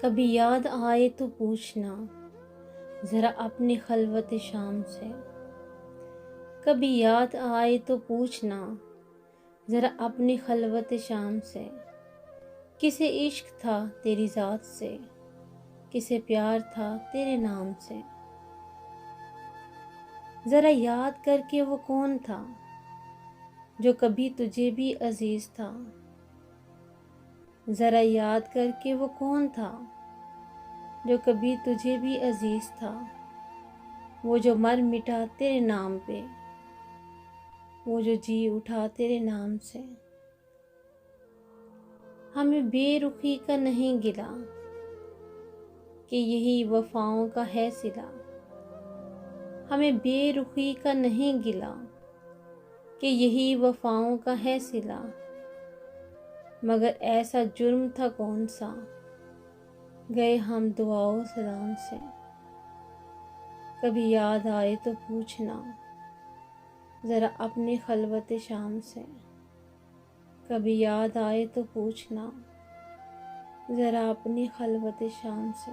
कभी याद आए तो पूछना ज़रा अपनी खलवत शाम से। कभी याद आए तो पूछना ज़रा अपनी खलवत शाम से। किसे इश्क था तेरी ज़ात से, किसे प्यार था तेरे नाम से। ज़रा याद करके वो कौन था जो कभी तुझे भी अजीज़ था। ज़रा याद करके वो कौन था जो कभी तुझे भी अजीज़ था। वो जो मर मिटा तेरे नाम पे, वो जो जी उठा तेरे नाम से। हमें बेरुखी का नहीं गिला कि यही वफाओं का है सिला। हमें बेरुखी का नहीं गिला कि यही वफाओं का है सिला। मगर ऐसा जुर्म था कौन सा, गए हम दुआओ सलाम से। कभी याद आए तो पूछना ज़रा अपनी खलवत शाम से। कभी याद आए तो पूछना ज़रा अपनी खलवत शाम से।